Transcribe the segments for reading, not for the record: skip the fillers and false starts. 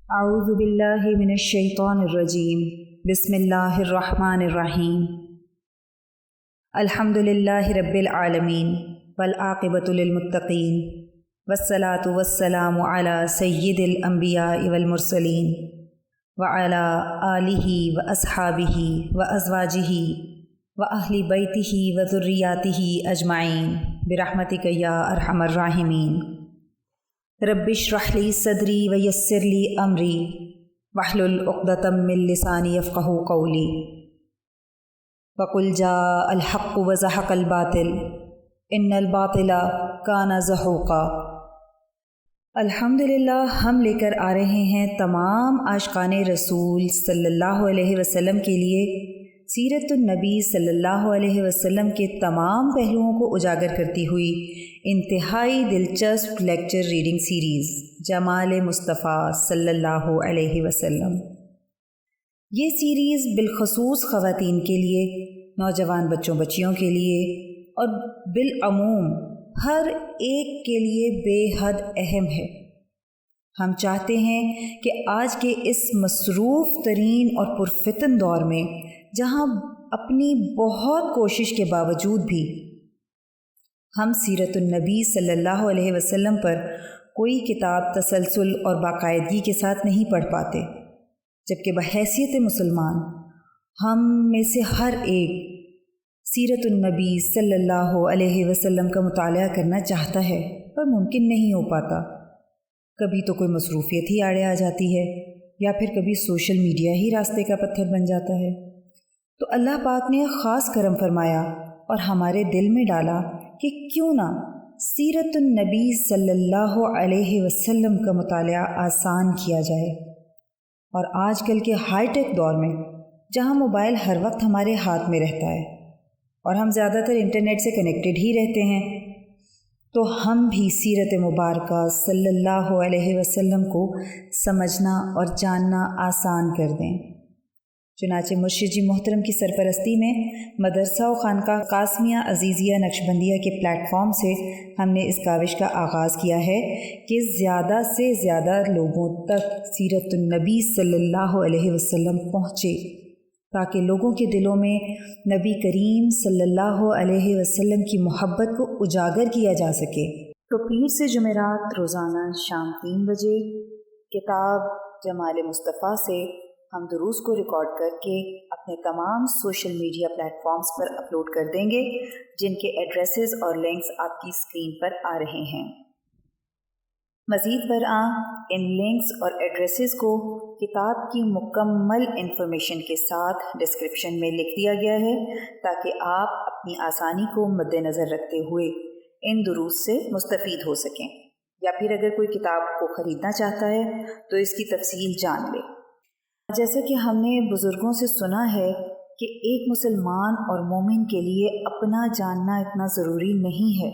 اعوذ باللہ من الشیطان الرجیم بسم اللہ الرحمن الرحیم الحمد للہ رب العالمین والعاقبۃ للمتقین والصلاة والسلام علی سید الانبیاء والمرسلین وعلی آلہ واصحابہ وازواجہ واہل بیتہ وذریاتہ اجمعین برحمتک یا ارحم الراحمین۔ رب اشرح لی صدری ویسر لی امری واحلل عقدۃ من لسانی یفقہوا قولی وقل جاء الحق وزہق الباطل ان الباطل کان زہوقا۔ الحمدللہ ہم لے کر آ رہے ہیں تمام عاشقان رسول صلی اللہ علیہ وسلم کے لیے سیرت النبی صلی اللہ علیہ وسلم کے تمام پہلوؤں کو اجاگر کرتی ہوئی انتہائی دلچسپ لیکچر ریڈنگ سیریز جمال مصطفیٰ صلی اللہ علیہ وسلم۔ یہ سیریز بالخصوص خواتین کے لیے، نوجوان بچوں بچیوں کے لیے اور بالعموم ہر ایک کے لیے بے حد اہم ہے۔ ہم چاہتے ہیں کہ آج کے اس مصروف ترین اور پرفتن دور میں، جہاں اپنی بہت کوشش کے باوجود بھی ہم سیرت النبی صلی اللہ علیہ وسلم پر کوئی کتاب تسلسل اور باقاعدگی کے ساتھ نہیں پڑھ پاتے، جبکہ بحیثیت مسلمان ہم میں سے ہر ایک سیرت النبی صلی اللہ علیہ وسلم کا مطالعہ کرنا چاہتا ہے پر ممکن نہیں ہو پاتا۔ کبھی تو کوئی مصروفیت ہی آڑے آ جاتی ہے، یا پھر کبھی سوشل میڈیا ہی راستے کا پتھر بن جاتا ہے۔ تو اللہ پاک نے خاص کرم فرمایا اور ہمارے دل میں ڈالا کہ کیوں نہ سیرت النبی صلی اللہ علیہ وسلم کا مطالعہ آسان کیا جائے۔ اور آج کل کے ہائی ٹیک دور میں، جہاں موبائل ہر وقت ہمارے ہاتھ میں رہتا ہے اور ہم زیادہ تر انٹرنیٹ سے کنیکٹڈ ہی رہتے ہیں، تو ہم بھی سیرت مبارکہ صلی اللہ علیہ وسلم کو سمجھنا اور جاننا آسان کر دیں۔ چنانچہ مرشد جی محترم کی سرپرستی میں مدرسہ و خانقاہ قاسمیہ عزیزیہ نقشبندیہ کے پلیٹ فارم سے ہم نے اس کاوش کا آغاز کیا ہے کہ زیادہ سے زیادہ لوگوں تک سیرت النبی صلی اللہ علیہ وسلم پہنچے، تاکہ لوگوں کے دلوں میں نبی کریم صلی اللہ علیہ وسلم کی محبت کو اجاگر کیا جا سکے۔ تو پیر سے جمعرات روزانہ شام 3 بجے کتاب جمال مصطفیٰ سے ہم دروس کو ریکارڈ کر کے اپنے تمام سوشل میڈیا پلیٹ فارمز پر اپلوڈ کر دیں گے، جن کے ایڈریسز اور لنکس آپ کی اسکرین پر آ رہے ہیں۔ مزید برآں ان لنکس اور ایڈریسز کو کتاب کی مکمل انفارمیشن کے ساتھ ڈسکرپشن میں لکھ دیا گیا ہے، تاکہ آپ اپنی آسانی کو مد نظر رکھتے ہوئے ان دروس سے مستفید ہو سکیں، یا پھر اگر کوئی کتاب کو خریدنا چاہتا ہے تو اس کی تفصیل جان لے۔ جیسا کہ ہم نے بزرگوں سے سنا ہے کہ ایک مسلمان اور مومن کے لیے اپنا جاننا اتنا ضروری نہیں ہے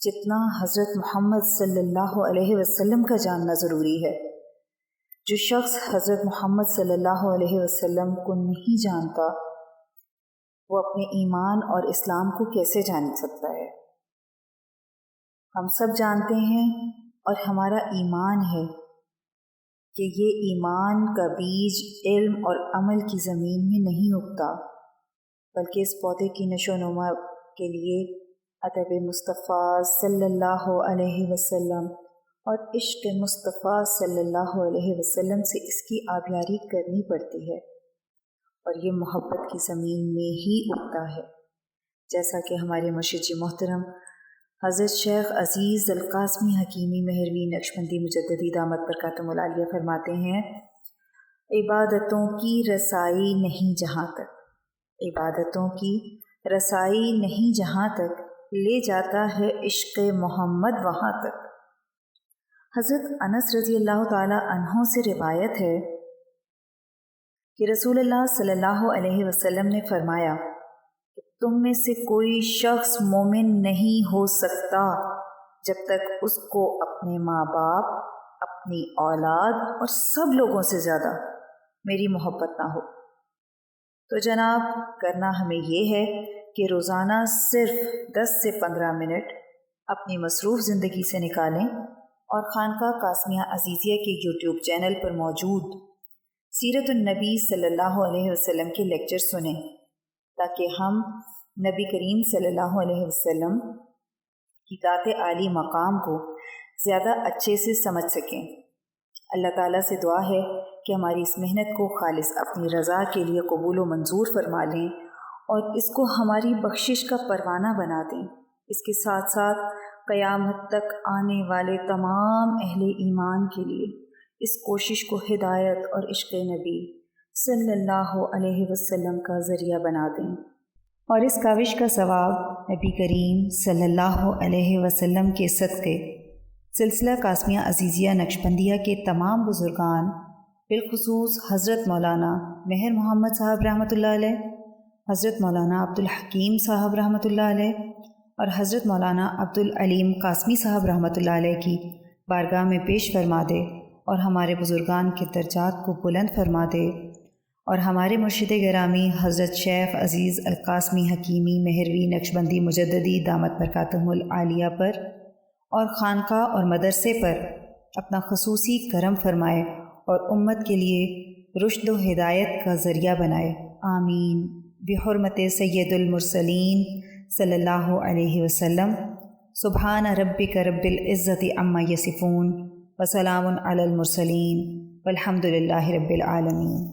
جتنا حضرت محمد صلی اللہ علیہ وسلم کا جاننا ضروری ہے۔ جو شخص حضرت محمد صلی اللہ علیہ وسلم کو نہیں جانتا، وہ اپنے ایمان اور اسلام کو کیسے جان سکتا ہے؟ ہم سب جانتے ہیں اور ہمارا ایمان ہے کہ یہ ایمان کا بیج علم اور عمل کی زمین میں نہیں اگتا، بلکہ اس پودے کی نشو و نما کے لیے ادب مصطفیٰ صلی اللہ علیہ وسلم اور عشق مصطفیٰ صلی اللہ علیہ وسلم سے اس کی آبیاری کرنی پڑتی ہے، اور یہ محبت کی زمین میں ہی اگتا ہے، جیسا کہ ہمارے مرشد جی محترم حضرت شیخ عزیز القاسمی حکیمی مہروی نقشبندی مجددی دامت برکاتہم العالیہ فرماتے ہیں، عبادتوں کی رسائی نہیں جہاں تک، عبادتوں کی رسائی نہیں جہاں تک، لے جاتا ہے عشق محمد وہاں تک۔ حضرت انس رضی اللہ تعالی عنہ سے روایت ہے کہ رسول اللہ صلی اللہ علیہ وسلم نے فرمایا کہ تم میں سے کوئی شخص مومن نہیں ہو سکتا جب تک اس کو اپنے ماں باپ، اپنی اولاد اور سب لوگوں سے زیادہ میری محبت نہ ہو۔ تو جناب، کرنا ہمیں یہ ہے کہ روزانہ صرف 10 سے 15 منٹ اپنی مصروف زندگی سے نکالیں اور خانقاہ قاسمیہ عزیزیہ کے یوٹیوب چینل پر موجود سیرت النبی صلی اللہ علیہ وسلم کے لیکچر سنیں تاکہ ہم نبی کریم صلی اللہ علیہ وسلم کی ذات عالی مقام کو زیادہ اچھے سے سمجھ سکیں۔ اللہ تعالیٰ سے دعا ہے کہ ہماری اس محنت کو خالص اپنی رضا کے لیے قبول و منظور فرما لیں اور اس کو ہماری بخشش کا پروانہ بنا دیں۔ اس کے ساتھ ساتھ قیامت تک آنے والے تمام اہل ایمان کے لیے اس کوشش کو ہدایت اور عشق نبی صلی اللہ علیہ وسلم کا ذریعہ بنا دیں، اور اس کاوش کا ثواب نبی کریم صلی اللہ علیہ وسلم کے صدقے سلسلہ قاسمیہ عزیزیہ نقشبندیہ کے تمام بزرگان، بالخصوص حضرت مولانا مہر محمد صاحب رحمۃ اللہ علیہ، حضرت مولانا عبدالحکیم صاحب رحمۃ اللہ علیہ اور حضرت مولانا عبدالعلیم قاسمی صاحب رحمۃ اللہ علیہ کی بارگاہ میں پیش فرما دے اور ہمارے بزرگان کے درجات کو بلند فرما دے، اور ہمارے مرشد گرامی حضرت شیخ عزیز القاسمی حکیمی مہروی نقشبندی مجددی دامت برکاتہم العالیہ پر اور خانقاہ اور مدرسے پر اپنا خصوصی کرم فرمائے اور امت کے لیے رشد و ہدایت کا ذریعہ بنائے، آمین بحرمت سید المرسلین صلی اللہ علیہ وسلم۔ سبحان ربک رب العزت عما یصفون وسلام علی المرسلین والحمد للہ رب العالمین۔